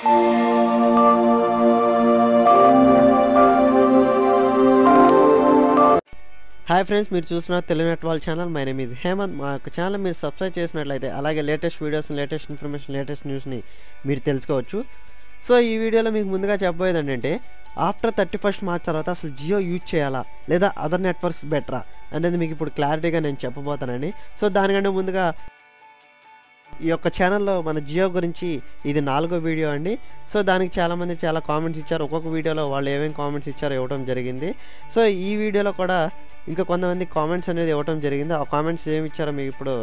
Hi friends, మీరు చూస్తున్నారు Telugu net wall channel. My name is Hemanth. మా యొక్క ఛానల్ మీరు సబ్స్క్రైబ్ చేసినట్లయితే అలాగే latest videos, latest information, latest న్యూస్ని మీరు తెలుసుకోవచ్చు. సో ఈ వీడియోలో మీకు ముందుగా చెప్పబోయేది ఏంటంటే, ఆఫ్టర్ 31st మార్చ్ తర్వాత అసలు జియో యూజ్ చేయాలా లేదా అదర్ నెట్వర్క్స్ బెటరా అనేది మీకు ఇప్పుడు క్లారిటీగా నేను చెప్పబోతానండి. సో దానికంటే ముందుగా ఈ యొక్క ఛానల్లో మన జియో గురించి ఇది 4వ వీడియో అండి. సో దానికి చాలామంది చాలా కామెంట్స్ ఇచ్చారు. ఒక్కొక్క వీడియోలో వాళ్ళు ఏమేమి కామెంట్స్ ఇచ్చారో ఇవ్వడం జరిగింది. సో ఈ వీడియోలో కూడా ఇంకా కొంతమంది కామెంట్స్ అనేది ఇవ్వడం జరిగింది. ఆ కామెంట్స్ ఏమి ఇచ్చారో మీకు ఇప్పుడు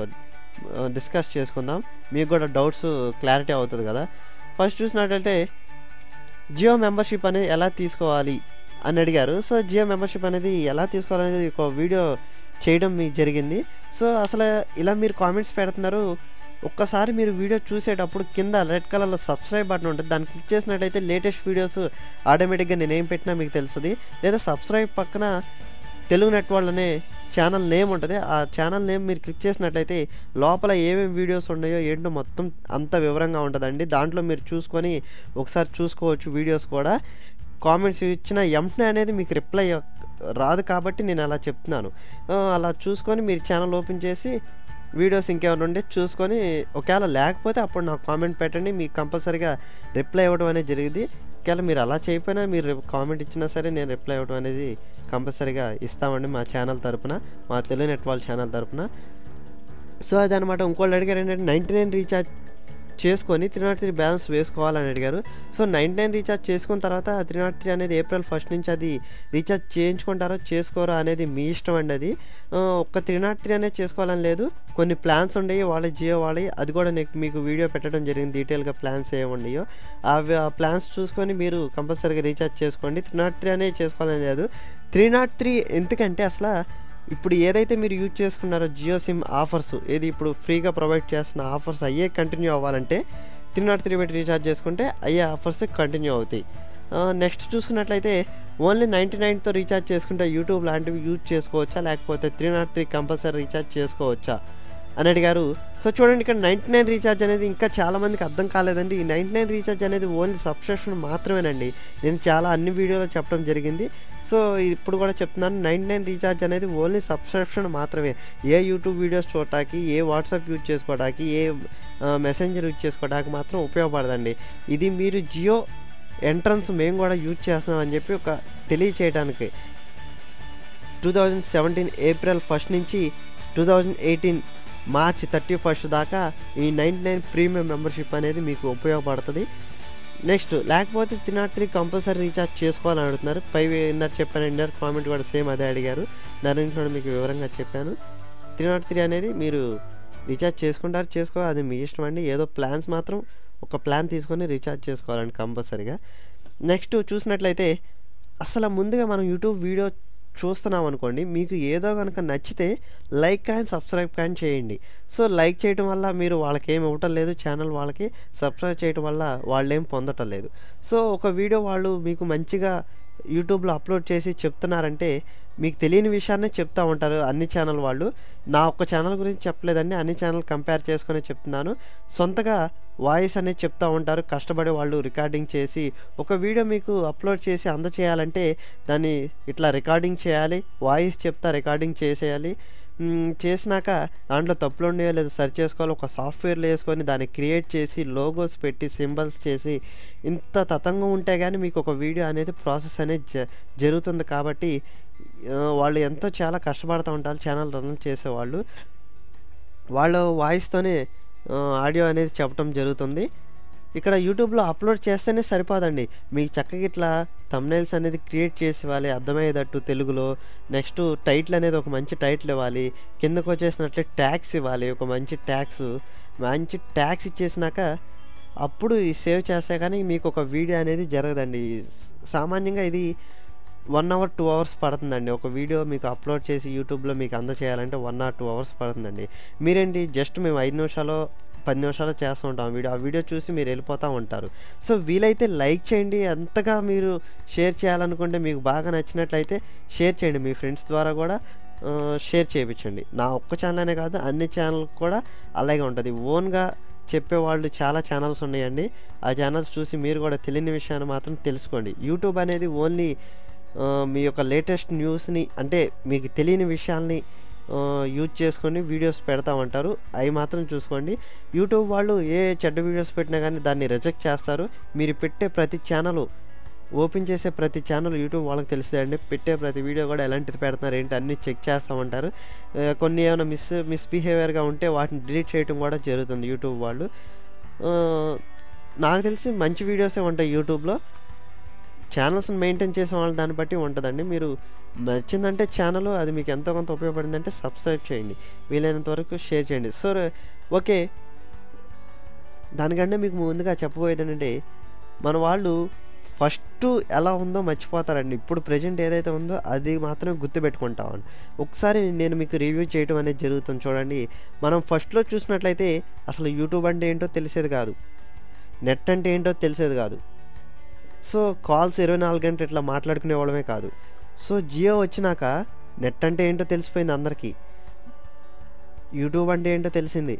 డిస్కస్ చేసుకుందాం. మీకు కూడా డౌట్స్ క్లారిటీ అవుతుంది కదా. ఫస్ట్ చూసినట్లయితే జియో మెంబర్షిప్ అనేది ఎలా తీసుకోవాలి అని అడిగారు. సో జియో మెంబర్షిప్ అనేది ఎలా తీసుకోవాలనేది ఒక వీడియో చేయడం మీకు జరిగింది. సో అసలు ఇలా మీరు కామెంట్స్ పెడుతున్నారు. ఒక్కసారి మీరు వీడియో చూసేటప్పుడు కింద రెడ్ కలర్లో సబ్స్క్రైబ్ బటన్ ఉంటుంది. దాన్ని క్లిక్ చేసినట్టయితే లేటెస్ట్ వీడియోస్ ఆటోమేటిక్గా నేనేం పెట్టినా మీకు తెలుస్తుంది. లేదా సబ్స్క్రైబ్ పక్కన తెలుగు నెట్ వరల్డ్ అనే ఛానల్ నేమ్ ఉంటుంది. ఆ ఛానల్ నేమ్ మీరు క్లిక్ చేసినట్లయితే లోపల ఏమేమి వీడియోస్ ఉన్నాయో ఏంటో మొత్తం అంత వివరంగా ఉంటుందండి. దాంట్లో మీరు చూసుకొని ఒకసారి చూసుకోవచ్చు. వీడియోస్ కూడా కామెంట్స్ ఇచ్చిన వెంటనే అనేది మీకు రిప్లై రాదు కాబట్టి నేను అలా చెప్తున్నాను. అలా చూసుకొని మీరు ఛానల్ ఓపెన్ చేసి వీడియోస్ ఇంకేమైనా ఉంటే చూసుకొని ఒకవేళ లేకపోతే అప్పుడు నాకు కామెంట్ పెట్టండి. మీకు కంపల్సరీగా రిప్లై ఇవ్వడం అనేది జరిగింది. ఒకవేళ మీరు అలా చేయకపోయినా మీరు కామెంట్ ఇచ్చినా సరే నేను రిప్లై ఇవ్వడం అనేది కంపల్సరీగా ఇస్తామండి మా ఛానల్ తరపున, మా తెలుగు నెట్ వాల్ ఛానల్ తరపున. సో అదనమాట. ఇంకోళ్ళు అడిగారు ఏంటంటే 99 రీఛార్జ్ చేసుకొని 303 బ్యాలెన్స్ వేసుకోవాలని అడిగారు. సో 99 రీఛార్జ్ చేసుకున్న తర్వాత 303 అనేది April 1st నుంచి అది రీఛార్జ్ చేయించుకుంటారో చేసుకోరో అనేది మీ ఇష్టం అండి. అది ఒక్క 303 అనేది చేసుకోవాలని లేదు. కొన్ని ప్లాన్స్ ఉండేవి వాళ్ళ జియో వాళ్ళవి, అది కూడా మీకు వీడియో పెట్టడం జరిగింది డీటెయిల్గా ప్లాన్స్ ఏమి ఉన్నాయో. ఆ ప్లాన్స్ చూసుకొని మీరు కంపల్సరీగా రీఛార్జ్ చేసుకోండి. 303 అనేది చేసుకోవాలని లేదు. 303 ఎందుకంటే అసలు ఇప్పుడు ఏదైతే మీరు యూజ్ చేసుకున్నారో జియో సిమ్ ఆఫర్స్ ఏది ఇప్పుడు ఫ్రీగా ప్రొవైడ్ చేస్తున్న ఆఫర్స్ అయ్యే కంటిన్యూ అవ్వాలంటే 303 పెట్టి రీఛార్జ్ చేసుకుంటే అయ్యే ఆఫర్స్ కంటిన్యూ అవుతాయి. నెక్స్ట్ చూసుకున్నట్లయితే ఓన్లీ 99తో రీఛార్జ్ చేసుకుంటే యూట్యూబ్ లాంటివి యూజ్ చేసుకోవచ్చా లేకపోతే 303 కంపల్సరీ రీఛార్జ్ చేసుకోవచ్చా అని అడిగారు. సో చూడండి, ఇక్కడ 99 రీఛార్జ్ అనేది ఇంకా చాలామందికి అర్థం కాలేదండి. ఈ 99 రీఛార్జ్ అనేది ఓన్లీ సబ్స్క్రిప్షన్ మాత్రమేనండి. నేను అన్ని వీడియోలో చెప్పడం జరిగింది. సో ఇప్పుడు కూడా చెప్తున్నాను, 99 రీఛార్జ్ అనేది ఓన్లీ సబ్స్క్రిప్షన్ మాత్రమే. ఏ యూట్యూబ్ వీడియోస్ చూడటానికి, ఏ వాట్సాప్ యూజ్ చేసుకోవడానికి, ఏ మెసెంజర్ యూజ్ చేసుకోవడానికి మాత్రం ఉపయోగపడదండి. ఇది మీరు జియో ఎంట్రన్స్ మేము కూడా యూజ్ చేస్తున్నామని చెప్పి ఒక తెలియచేయడానికి 2017 April 1st నుంచి 2018 March 31st దాకా ఈ 99 ప్రీమియం మెంబర్షిప్ అనేది మీకు ఉపయోగపడుతుంది. నెక్స్ట్ లేకపోతే 303 కంపల్సరీ రీఛార్జ్ చేసుకోవాలని అడుగుతున్నారు. ఇందాక చెప్పాను, ఇందాక కామెంట్ కూడా సేమ్ అదే అడిగారు. దాని గురించి కూడా మీకు వివరంగా చెప్పాను. 303 అనేది మీరు రీఛార్జ్ చేసుకుంటారు, చేసుకోవాలి, అది మీ ఇష్టం అండి. ఏదో ప్లాన్స్ మాత్రం ఒక ప్లాన్ తీసుకొని రీఛార్జ్ చేసుకోవాలండి కంపల్సరీగా. నెక్స్ట్ చూసినట్లయితే అసలు ముందుగా మనం యూట్యూబ్ వీడియో చూస్తున్నాం అనుకోండి, మీకు ఏదో కనుక నచ్చితే లైక్ కానీ సబ్స్క్రైబ్ కానీ చేయండి. సో లైక్ చేయడం వల్ల మీరు వాళ్ళకి ఏమి ఇవ్వటం లేదు, ఛానల్ వాళ్ళకి సబ్స్క్రైబ్ చేయడం వల్ల వాళ్ళు ఏం పొందటం లేదు. సో ఒక వీడియో వాళ్ళు మీకు మంచిగా యూట్యూబ్లో అప్లోడ్ చేసి చెప్తున్నారంటే మీకు తెలియని విషయాన్నే చెప్తూ ఉంటారు అన్ని ఛానల్ వాళ్ళు. నా ఒక్క ఛానల్ గురించి చెప్పలేదండి, అన్ని ఛానల్ కంపేర్ చేసుకొని చెప్తున్నాను. సొంతగా వాయిస్ అనేది చెప్తూ ఉంటారు. కష్టపడి వాళ్ళు రికార్డింగ్ చేసి ఒక వీడియో మీకు అప్లోడ్ చేసి అందచేయాలంటే దాన్ని ఇట్లా రికార్డింగ్ చేయాలి, వాయిస్ చెప్తా రికార్డింగ్ చేసేయాలి. చేసినాక దాంట్లో తప్పులు ఉన్నాయో లేదా సర్చ్ చేసుకోవాలి. ఒక సాఫ్ట్వేర్లో వేసుకొని దాన్ని క్రియేట్ చేసి లోగోస్ పెట్టి సింబల్స్ చేసి ఇంత తతంగా ఉంటే కానీ మీకు ఒక వీడియో అనేది ప్రాసెస్ అనేది జరుగుతుంది. కాబట్టి వాళ్ళు ఎంతో చాలా కష్టపడుతూ ఉంటారు ఛానల్ రన్ చేసేవాళ్ళు. వాళ్ళ వాయిస్తోనే ఆడియో అనేది చెప్పడం జరుగుతుంది. ఇక్కడ యూట్యూబ్లో అప్లోడ్ చేస్తేనే సరిపోదండి, మీకు చక్కగా ఇట్లా థంబ్నెయిల్స్ అనేది క్రియేట్ చేసి ఇవ్వాలి అర్థమయ్యేటట్టు తెలుగులో. నెక్స్ట్ టైటిల్ అనేది ఒక మంచి టైటిల్ ఇవ్వాలి. కిందకు వచ్చేసినట్లే ట్యాగ్స్ ఇవ్వాలి, ఒక మంచి ట్యాగ్స్ ఇచ్చేసినాక అప్పుడు సేవ్ చేస్తే కానీ మీకు ఒక వీడియో అనేది జరగదండి. సామాన్యంగా ఇది 1 hour 2 hours పడుతుందండి. ఒక వీడియో మీకు అప్లోడ్ చేసి యూట్యూబ్లో మీకు అందచేయాలంటే 1 or 2 hours పడుతుందండి. మీరేంటి జస్ట్ మేము 5 నిమిషాలు 10 నిమిషాలు చేస్తూ ఉంటాం ఆ వీడియో చూసి మీరు వెళ్ళిపోతూ ఉంటారు. సో వీలైతే లైక్ చేయండి. అంతగా మీరు షేర్ చేయాలనుకుంటే మీకు బాగా నచ్చినట్లయితే షేర్ చేయండి. మీ ఫ్రెండ్స్ ద్వారా కూడా షేర్ చేయించండి. నా ఒక్క ఛానల్ అనే కాదు, అన్ని ఛానల్ కూడా అలాగే ఉంటుంది. ఓన్గా చెప్పేవాళ్ళు చాలా ఛానల్స్ ఉన్నాయండి. ఆ ఛానల్స్ చూసి మీరు కూడా తెలియని విషయాన్ని మాత్రం తెలుసుకోండి. యూట్యూబ్ అనేది ఓన్లీ మీ యొక్క లేటెస్ట్ న్యూస్ని అంటే మీకు తెలియని విషయాల్ని యూజ్ చేసుకొని వీడియోస్ పెడతా ఉంటారు. అవి మాత్రం చూసుకోండి. యూట్యూబ్ వాళ్ళు ఏ చెడ్డ వీడియోస్ పెట్టినా కానీ దాన్ని రిజెక్ట్ చేస్తారు. మీరు పెట్టే ప్రతి ఛానల్ ఓపెన్ చేసే ప్రతి ఛానల్ యూట్యూబ్ వాళ్ళకి తెలుస్తుందండి. పెట్టే ప్రతి వీడియో కూడా ఎలాంటిది పెడుతున్నారు ఏంటి అన్నీ చెక్ చేస్తూ ఉంటారు. కొన్ని ఏమైనా మిస్బిహేవియర్గా ఉంటే వాటిని డిలీట్ చేయడం కూడా జరుగుతుంది యూట్యూబ్ వాళ్ళు. నాకు తెలిసి మంచి వీడియోసే ఉంటాయి యూట్యూబ్లో. ఛానల్స్ని మెయింటైన్ చేసే వాళ్ళు దాన్ని బట్టి ఉంటుందండి. మీరు నచ్చిందంటే ఛానల్ అది మీకు ఎంతో కొంత ఉపయోగపడిందంటే సబ్స్క్రైబ్ చేయండి, వీలైనంత వరకు షేర్ చేయండి. సో ఓకే, దానికంటే మీకు ముందుగా చెప్పబోయేది ఏంటంటే మన వాళ్ళు ఫస్ట్ ఎలా ఉందో మర్చిపోతారండి. ఇప్పుడు ప్రజెంట్ ఏదైతే ఉందో అది మాత్రం గుర్తుపెట్టుకుంటామని. ఒకసారి నేను మీకు రివ్యూ చేయడం అనేది జరుగుతుంది చూడండి. మనం ఫస్ట్లో చూసినట్లయితే అసలు యూట్యూబ్ అంటే ఏంటో తెలిసేది కాదు, నెట్ అంటే ఏంటో తెలిసేది కాదు. సో కాల్స్ 24 గంటలు ఇట్లా మాట్లాడుకునే వాళ్ళమే కాదు. సో జియో వచ్చినాక నెట్ అంటే ఏంటో తెలిసిపోయింది అందరికీ, యూట్యూబ్ అంటే ఏంటో తెలిసింది,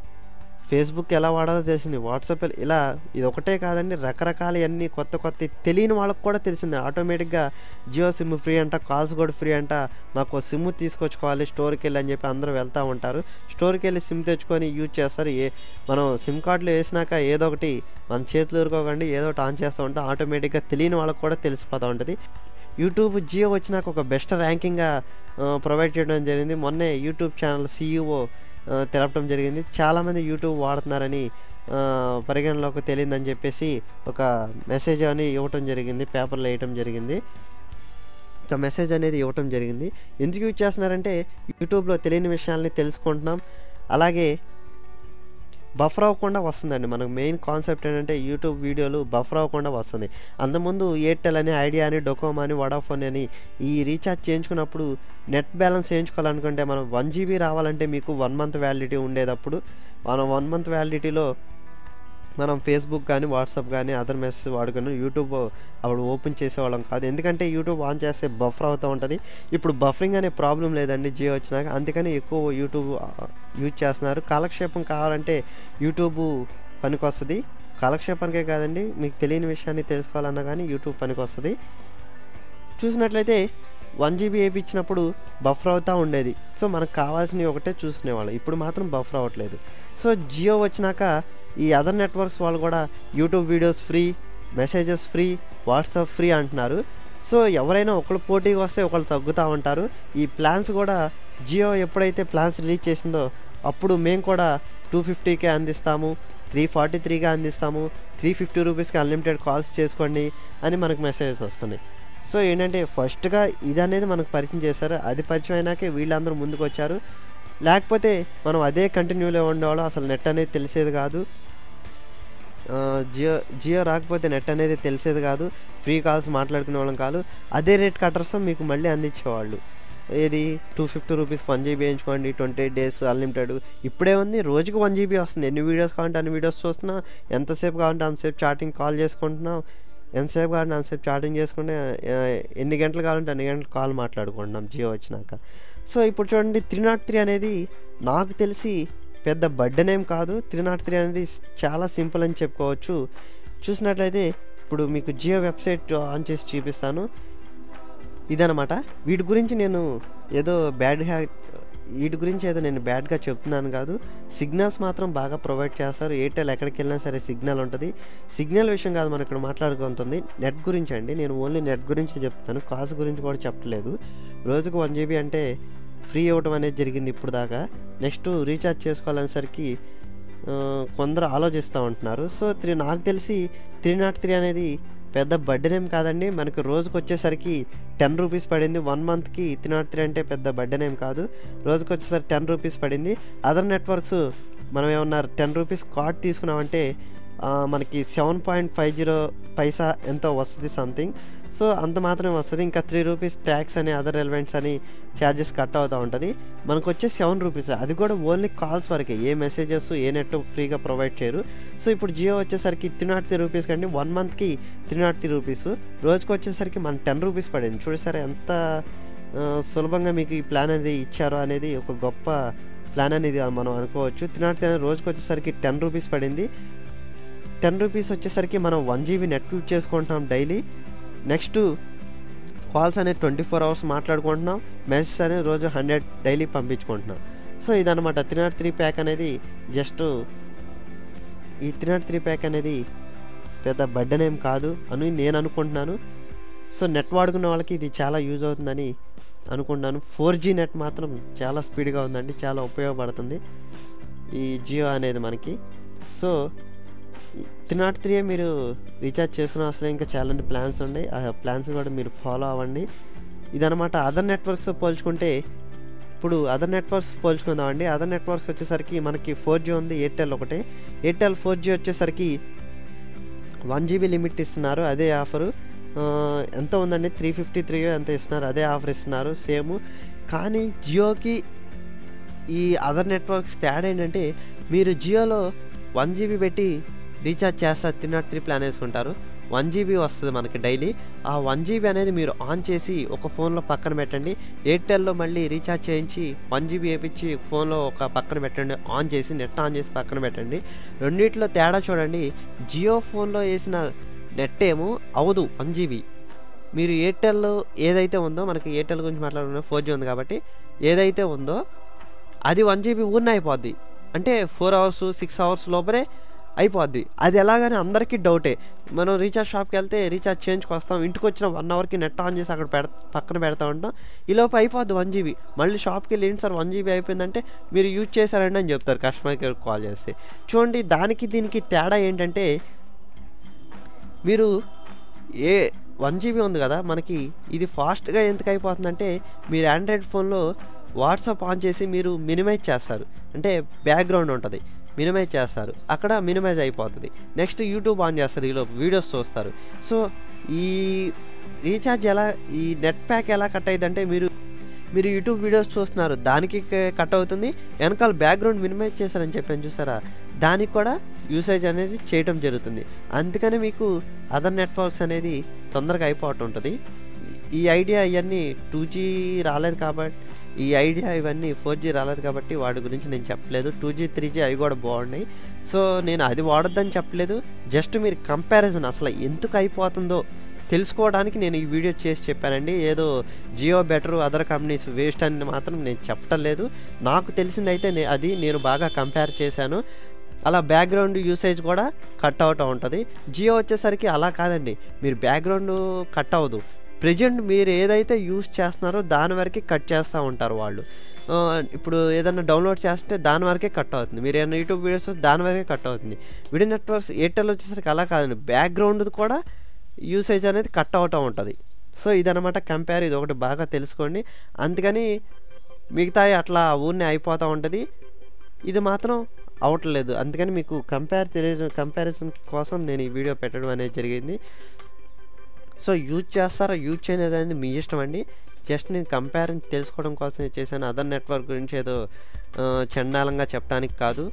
ఫేస్బుక్ ఎలా వాడాలో తెలిసింది, వాట్సాప్ ఇలా ఇది ఒకటే కాదండి, రకరకాల అన్నీ కొత్త కొత్త తెలియని వాళ్ళకి కూడా తెలిసింది. ఆటోమేటిక్గా జియో సిమ్ ఫ్రీ అంట, కాల్స్ కూడా ఫ్రీ అంట, నాకు సిమ్ తీసుకొచ్చుకోవాలి స్టోర్కి వెళ్ళి అని చెప్పి అందరూ వెళ్తూ ఉంటారు. స్టోర్కి వెళ్ళి సిమ్ తెచ్చుకొని యూజ్ చేస్తారు. మనం సిమ్ కార్డులో వేసినాక ఏదో ఒకటి మన చేతులు ఊరుకోకండి ఏదో ఒకటి ఆన్ చేస్తూ ఉంటాం. ఆటోమేటిక్గా తెలియని వాళ్ళకి కూడా తెలిసిపోతూ ఉంటుంది. యూట్యూబ్ జియో వచ్చినాక ఒక బెస్ట్ ర్యాంకింగ్గా ప్రొవైడ్ చేయడం జరిగింది. మొన్నే యూట్యూబ్ ఛానల్ CEO తెలపడం జరిగింది. చాలామంది యూట్యూబ్ వాడుతున్నారని పరిగణలోకి తెలియదని చెప్పేసి ఒక మెసేజ్ అని ఇవ్వటం జరిగింది, పేపర్లో వేయటం జరిగింది. ఒక మెసేజ్ అనేది ఇవ్వటం జరిగింది. ఎందుకు యూజ్ చేస్తున్నారంటే యూట్యూబ్లో తెలియని విషయాల్ని తెలుసుకుంటున్నాం, అలాగే బఫర్ అవ్వకుండా వస్తుందండి. మనకు మెయిన్ కాన్సెప్ట్ ఏంటంటే యూట్యూబ్ వీడియోలు బఫర్ అవ్వకుండా వస్తుంది. అంతకుముందు ఎయిర్టెల్ అని, ఐడియా అని, డొకోమో అని, వడాఫోన్ అని ఈ రీఛార్జ్ చేయించుకున్నప్పుడు నెట్ బ్యాలెన్స్ చేయించుకోవాలనుకుంటే మనం 1 GB రావాలంటే మీకు 1 month వ్యాలిడిటీ ఉండేటప్పుడు మనం 1 month వ్యాలిడిటీలో మనం ఫేస్బుక్ కానీ వాట్సాప్ కానీ అదర్ మెసేజ్ వాడుకుని యూట్యూబ్ అప్పుడు ఓపెన్ చేసేవాళ్ళం కాదు. ఎందుకంటే యూట్యూబ్ ఆన్ చేస్తే బఫర్ అవుతూ ఉంటుంది. ఇప్పుడు బఫరింగ్ అనే ప్రాబ్లం లేదండి జియో వచ్చినాక, అందుకని ఎక్కువ యూట్యూబ్ యూజ్ చేస్తున్నారు. కాలక్షేపం కావాలంటే యూట్యూబ్ పనికొస్తుంది. కాలక్షేపానికే కాదండి, మీకు తెలియని విషయాన్ని తెలుసుకోవాలన్నా కానీ యూట్యూబ్ పనికొస్తుంది. చూసినట్లయితే 1 GB వేయించినప్పుడు బఫర్ అవుతూ ఉండేది. సో మనకు కావాల్సినవి ఒకటే చూసుకునేవాళ్ళం. ఇప్పుడు మాత్రం బఫర్ అవ్వట్లేదు. సో జియో వచ్చినాక ఈ అదర్ నెట్వర్క్స్ వాళ్ళు కూడా YouTube videos free, messages free, WhatsApp free అంటున్నారు. సో ఎవరైనా ఒకళ్ళు పోటీకి వస్తే ఒకళ్ళు తగ్గుతూ ఉంటారు. ఈ ప్లాన్స్ కూడా జియో ఎప్పుడైతే ప్లాన్స్ రిలీజ్ చేసిందో అప్పుడు మేము కూడా 250కే అందిస్తాము, 343గా అందిస్తాము, 350 రూపీస్కి అన్లిమిటెడ్ కాల్స్ చేసుకోండి అని మనకు మెసేజెస్ వస్తున్నాయి. సో ఏంటంటే ఫస్ట్గా ఇది అనేది మనకు పరిచయం చేశారు. అది పరిచయం అయినాకే వీళ్ళందరూ ముందుకు వచ్చారు. లేకపోతే మనం అదే కంటిన్యూలో ఉండేవాళ్ళం, అసలు నెట్ అనేది తెలిసేది కాదు. జియో రాకపోతే నెట్ అనేది తెలిసేది కాదు, ఫ్రీ కాల్స్ మాట్లాడుకునే వాళ్ళం కాదు. అదే రేట్ కట్టర్స్ మీకు మళ్ళీ అందించేవాళ్ళు. ఏది 250 రూపీస్కి 1 GB వేయించుకోండి, 28 days అన్లిమిటెడ్. ఇప్పుడే ఉంది, రోజుకి 1 GB వస్తుంది. ఎన్ని వీడియోస్ కావాలంటే అన్ని వీడియోస్ చూస్తున్నాం, ఎంతసేపు కావాలంటే అంతసేపు చాటింగ్ కాల్ చేసుకుంటున్నాం, ఎంతసేపు కావాలంటే అంతసేపు చాటింగ్ చేసుకుంటే ఎన్ని గంటలు కావాలంటే అన్ని గంటలు కాల్ మాట్లాడుకుంటున్నాం జియో వచ్చినాక. సో ఇప్పుడు చూడండి 303 అనేది నాకు తెలిసి పెద్ద బర్డెన్ ఏం కాదు. 303 అనేది చాలా సింపుల్ అని చెప్పుకోవచ్చు. చూసినట్లయితే ఇప్పుడు మీకు జియో వెబ్సైట్ ఆన్ చేసి చూపిస్తాను. ఇదనమాట. వీటి గురించి నేను ఏదో బ్యాడ్గా చెప్తున్నాను కాదు. సిగ్నల్స్ మాత్రం బాగా ప్రొవైడ్ చేస్తారు. ఎయిర్టెల్ ఎక్కడికి వెళ్ళినా సరే సిగ్నల్ ఉంటుంది. సిగ్నల్ విషయం కాదు మనం ఇక్కడ మాట్లాడుకుంటుంది, నెట్ గురించి అండి. నేను ఓన్లీ నెట్ గురించి చెప్తాను, కాల్స్ గురించి కూడా చెప్పట్లేదు. రోజుకు 1 GB అంటే ఫ్రీ ఇవ్వడం అనేది జరిగింది ఇప్పుడు దాకా. నెక్స్ట్ రీఛార్జ్ చేసుకోవాలనేసరికి కొందరు ఆలోచిస్తూ ఉంటున్నారు. సో నాకు తెలిసి 303 అనేది పెద్ద బర్డెన్ ఏం కాదండి. మనకు రోజుకు వచ్చేసరికి 10 రూపీస్ పడింది. 1 monthకి 303 అంటే పెద్ద బర్డెన్ ఏం కాదు. రోజుకు వచ్చేసరికి 10 రూపీస్ పడింది. అదర్ నెట్వర్క్స్ మనం ఏమన్నా 10 రూపీస్ కార్డ్ తీసుకున్నామంటే మనకి 7.50 పైసా ఎంతో వస్తుంది సంథింగ్. సో అంత మాత్రమే వస్తుంది. ఇంకా 3 రూపీస్ ట్యాక్స్ అని అదర్ ఎలిమెంట్స్ అని ఛార్జెస్ కట్ అవుతూ ఉంటుంది. మనకు వచ్చే 7 రూపీస్, అది కూడా ఓన్లీ కాల్స్ వరకే, ఏ మెసేజెస్ ఏ నెట్ ఫ్రీగా ప్రొవైడ్ చేయరు. సో ఇప్పుడు జియో వచ్చేసరికి 303 రూపీస్ కండి 1 monthకి 303 రూపీస్, రోజుకి వచ్చేసరికి మన 10 రూపీస్ పడింది. చూసారా ఎంత సులభంగా మీకు ఈ ప్లాన్ అనేది ఇచ్చారో అనేది ఒక గొప్ప ప్లాన్ అనేది మనం అనుకోవచ్చు. 303 అనేది రోజుకి వచ్చేసరికి 10 రూపీస్ పడింది. 10 రూపీస్ వచ్చేసరికి మనం 1 GB నెట్ యూజ్ చేసుకుంటున్నాం డైలీ. నెక్స్ట్ కాల్స్ అనేది 24 అవర్స్ మాట్లాడుకుంటున్నాం. మెసేజ్ అనేది రోజు 100 డైలీ పంపించుకుంటున్నాం. సో ఇదనమాట 303 ప్యాక్ అనేది. జస్ట్ ఈ 303 ప్యాక్ అనేది పెద్ద బడ్డెన్ ఏం కాదు అని నేను అనుకుంటున్నాను. సో నెట్ వాడుకున్న వాళ్ళకి ఇది చాలా యూజ్ అవుతుందని అనుకుంటున్నాను. 4G నెట్ మాత్రం చాలా స్పీడ్గా ఉందండి, చాలా ఉపయోగపడుతుంది ఈ జియో అనేది మనకి. సో 303 మీరు రీఛార్జ్ చేసుకున్న అసలు ఇంకా చాలా ప్లాన్స్ ఉన్నాయి. ఆ ప్లాన్స్ కూడా మీరు ఫాలో అవ్వండి. ఇదనమాట. అదర్ నెట్వర్క్స్తో పోల్చుకుంటే ఇప్పుడు అదర్ నెట్వర్క్స్ పోల్చుకుందామండి. అదర్ నెట్వర్క్స్ వచ్చేసరికి మనకి 4G ఉంది, ఎయిర్టెల్ ఒకటే. ఎయిర్టెల్ 4G వచ్చేసరికి 1 GB లిమిట్ ఇస్తున్నారు. అదే ఆఫరు ఎంత ఉందండి, 353 ఎంత ఇస్తున్నారు, అదే ఆఫర్ ఇస్తున్నారు సేమ్. కానీ జియోకి ఈ అదర్ నెట్వర్క్స్ తేడా ఏంటంటే మీరు జియోలో 1 GB పెట్టి రీఛార్జ్ చేస్తారు, 303 ప్లాన్ వేసుకుంటారు. 1 GB వస్తుంది మనకి డైలీ. ఆ 1 GB అనేది మీరు ఆన్ చేసి ఒక ఫోన్లో పక్కన పెట్టండి. ఎయిర్టెల్లో మళ్ళీ రీఛార్జ్ చేయించి 1 GB వేయించి ఫోన్లో ఒక పక్కన పెట్టండి, ఆన్ చేసి నెట్ ఆన్ చేసి పక్కన పెట్టండి. రెండిట్లో తేడా చూడండి. జియో ఫోన్లో వేసిన నెట్ ఏమో అవదు 1 GB. మీరు ఎయిర్టెల్ ఏదైతే ఉందో, మనకి ఎయిర్టెల్ గురించి మాట్లాడుకున్న 4G ఉంది కాబట్టి ఏదైతే ఉందో అది 1 GB ఊరినే అయిపోద్ది. అంటే 4 అవర్స్ 6 అవర్స్ లోపలే అయిపోద్ది. అది ఎలాగని అందరికీ డౌటే. మనం రీఛార్జ్ షాప్కి వెళ్తే రీఛార్జ్ చేయించుకు వస్తాం, ఇంటికి వచ్చిన 1 అవర్కి నెట్ ఆన్ చేసి అక్కడ పక్కన పెడతా ఉంటాం. ఈ లోపు అయిపోద్ది 1 GB. మళ్ళీ షాప్కి వెళ్ళి ఏంటి సార్ 1 GB అయిపోయిందంటే మీరు యూజ్ చేశారండి అని చెప్తారు కస్టమర్ కేర్కి కాల్ చేస్తే. చూడండి, దానికి దీనికి తేడా ఏంటంటే మీరు 1 GB ఉంది కదా మనకి, ఇది ఫాస్ట్గా ఎందుకు అయిపోతుందంటే మీరు ఆండ్రాయిడ్ ఫోన్లో వాట్సాప్ ఆన్ చేసి మీరు మినిమైజ్ చేస్తారు, అంటే బ్యాక్గ్రౌండ్ ఉంటుంది, మినిమైజ్ చేస్తారు, అక్కడ మినిమైజ్ అయిపోతుంది. నెక్స్ట్ యూట్యూబ్ ఆన్ చేస్తారు, ఈలో వీడియోస్ చూస్తారు. సో ఈ రీఛార్జ్ ఈ నెట్ ప్యాక్ ఎలా కట్ అవుతుందంటే మీరు యూట్యూబ్ వీడియోస్ చూస్తున్నారు, దానికి కట్ అవుతుంది. వెనకాల బ్యాక్గ్రౌండ్ మినిమైజ్ చేశారని చెప్పాను చూసారా, దానికి కూడా యూసేజ్ అనేది చేయటం జరుగుతుంది. అందుకని మీకు అదర్ నెట్వర్క్స్ అనేది తొందరగా అయిపోవటం ఉంటుంది. ఈ ఐడియా ఇవన్నీ 2G రాలేదు కాబట్టి, ఈ ఐడియా ఇవన్నీ 4G రాలేదు కాబట్టి వాటి గురించి నేను చెప్పలేదు. 2G 3G అవి కూడా బాగున్నాయి. సో నేను అది వాడొద్దని చెప్పలేదు. జస్ట్ మీరు కంపారిజన్ అసలు ఎందుకు అయిపోతుందో తెలుసుకోవడానికి నేను ఈ వీడియో చేసి చెప్పానండి. ఏదో Jio better, other companies waste అని మాత్రం నేను చెప్పటం లేదు. నాకు తెలిసిందైతే అది నేను బాగా కంపేర్ చేశాను. అలా బ్యాక్గ్రౌండ్ యూసేజ్ కూడా కట్ అవుతూ ఉంటుంది. జియో వచ్చేసరికి అలా కాదండి, మీరు బ్యాక్గ్రౌండ్ కట్ అవ్వదు. ప్రజెంట్ మీరు ఏదైతే యూజ్ చేస్తున్నారో దాని వరకే కట్ చేస్తూ ఉంటారు వాళ్ళు. ఇప్పుడు ఏదైనా డౌన్లోడ్ చేస్తుంటే దాని వరకే కట్ అవుతుంది. మీరు ఏదైనా యూట్యూబ్ వీడియోస్ దాని వరకే కట్ అవుతుంది. వీడియో నెట్వర్క్స్ ఎయిర్టెల్ వచ్చేసరికి అలా కాదండి, బ్యాక్గ్రౌండ్ కూడా యూసేజ్ అనేది కట్ అవుతూ ఉంటుంది. సో ఇదనమాట కంపేర్, ఇది ఒకటి బాగా తెలుసుకోండి. అందుకని మిగతాయి అట్లా ఊరినే అయిపోతూ ఉంటుంది, ఇది మాత్రం అవట్లేదు. అందుకని మీకు కంపారిజన్ కోసం నేను ఈ వీడియో పెట్టడం అనేది జరిగింది. సో యూజ్ చేస్తారా యూజ్ చేయలేదు అనేది మీ ఇష్టం అండి. జస్ట్ నేను కంపారిజన్ తెలుసుకోవడం కోసం చేశాను. అదర్ నెట్వర్క్ గురించి ఏదో చండాలంగా చెప్పడానికి కాదు,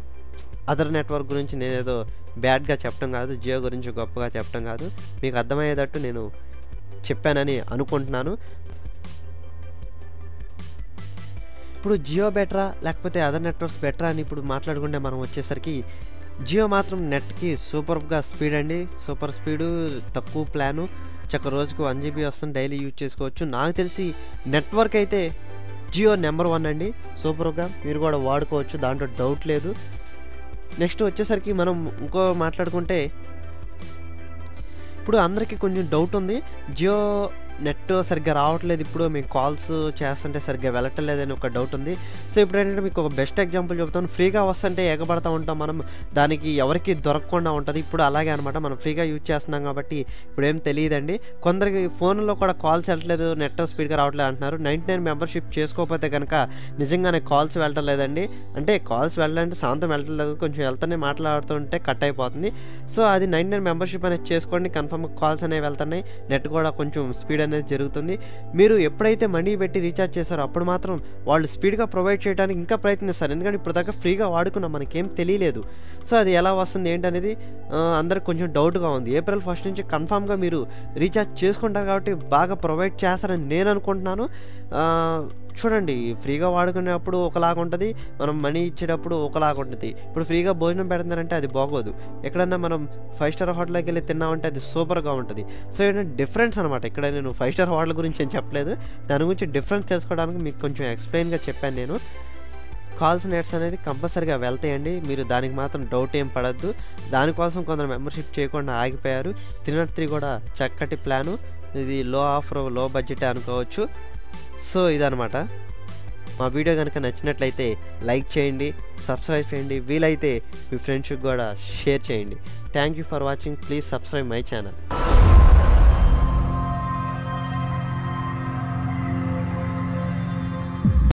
అదర్ నెట్వర్క్ గురించి నేను ఏదో బ్యాడ్గా చెప్పడం కాదు, జియో గురించి గొప్పగా చెప్పడం కాదు, మీకు అర్థమయ్యేటట్టు నేను చెప్పానని అనుకుంటున్నాను. ఇప్పుడు జియో బెటరా లేకపోతే అదర్ నెట్వర్క్స్ బెటరా అని ఇప్పుడు మాట్లాడుకుంటే మనం వచ్చేసరికి జియో మాత్రం నెట్కి సూపర్గా స్పీడ్ అండి, సూపర్ స్పీడు, తక్కువ ప్లాను, చక్క రోజుకు 1 GB వస్తుంది, డైలీ యూజ్ చేసుకోవచ్చు. నాకు తెలిసి నెట్వర్క్ అయితే జియో నెంబర్ 1 అండి, సూపర్గా మీరు కూడా వాడుకోవచ్చు, దాంట్లో డౌట్ లేదు. నెక్స్ట్ వచ్చేసరికి మనం ఇంకో మాట్లాడుకుంటే ఇప్పుడు అందరికీ కొంచెం డౌట్ ఉంది, జియో నెట్ సరిగ్గా రావట్లేదు, ఇప్పుడు మేము కాల్స్ చేస్తుంటే సరిగ్గా వెళ్ళట్లేదని ఒక డౌట్ ఉంది. సో ఇప్పుడు ఏంటంటే మీకు ఒక బెస్ట్ ఎగ్జాంపుల్ చెప్తాను. ఫ్రీగా వస్తుంటే ఎగబడతా ఉంటాం మనం, దానికి ఎవరికి దొరకకుండా ఉంటుంది. ఇప్పుడు అలాగే అనమాట, మనం ఫ్రీగా యూజ్ చేస్తున్నాం కాబట్టి ఇప్పుడు ఏం తెలియదండి. కొందరికి ఫోన్లో కూడా కాల్స్ వెళ్ళట్లేదు, నెట్ స్పీడ్గా రావట్లేదు అంటున్నారు. 99 మెంబర్షిప్ చేసుకోకపోతే కనుక నిజంగానే కాల్స్ వెళ్ళట్లేదండి. అంటే కాల్స్ వెళ్ళాలంటే శాంతం వెళ్ళట్లేదు, కొంచెం వెళ్తానే మాట్లాడుతుంటే కట్ అయిపోతుంది. సో అది 99 మెంబర్షిప్ అనేది చేసుకోండి, కన్ఫర్మ్గా కాల్స్ అనేవి వెళ్తున్నాయి, నెట్ కూడా కొంచెం స్పీడ్ అనేది జరుగుతుంది. మీరు ఎప్పుడైతే మనీ పెట్టి రీఛార్జ్ చేస్తారో అప్పుడు మాత్రం వాళ్ళు స్పీడ్గా ప్రొవైడ్ చేయడానికి ఇంకా ప్రయత్నిస్తారు. ఎందుకంటే ఇప్పుడు దాకా ఫ్రీగా వాడుకున్నాం, మనకేం తెలియలేదు. సో అది ఎలా వస్తుంది ఏంటనేది అందరికి కొంచెం డౌట్గా ఉంది. ఏప్రిల్ 1 నుంచి కన్ఫామ్గా మీరు రీఛార్జ్ చేసుకుంటారు కాబట్టి బాగా ప్రొవైడ్ చేస్తారని నేను అనుకుంటున్నాను. చూడండి ఫ్రీగా వాడుకునేటప్పుడు ఒకలాగా ఉంటుంది, మనం మనీ ఇచ్చేటప్పుడు ఒకలాగా ఉంటుంది. ఇప్పుడు ఫ్రీగా భోజనం పెడుతున్నారంటే అది బాగోదు. ఎక్కడన్నా మనం 5 స్టార్ హోటల్కి వెళ్ళి తిన్నామంటే అది సూపర్గా ఉంటుంది. సో ఏంటంటే డిఫరెన్స్ అనమాట. ఇక్కడ నేను 5 స్టార్ హోటల్ గురించి ఏం చెప్పలేదు, దాని గురించి డిఫరెన్స్ తెలుసుకోవడానికి మీకు కొంచెం ఎక్స్ప్లెయిన్గా చెప్పాను నేను. కాల్స్ నెట్స్ అనేది కంపల్సరీగా వెళ్తాయండి, మీరు దానికి మాత్రం డౌట్ ఏం పడద్దు. దానికోసం కొందరు మెంబర్షిప్ చేయకుండా ఆగిపోయారు. 303 కూడా చక్కటి ప్లాను, ఇది లో ఆఫర్ లో బడ్జెట్ అనుకోవచ్చు. సో ఇదనమాట. మా వీడియో కనుక నచ్చినట్లయితే లైక్ చేయండి, సబ్స్క్రైబ్ చేయండి, వీలైతే మీ ఫ్రెండ్స్కి కూడా షేర్ చేయండి. Thank you for watching. Please subscribe my channel.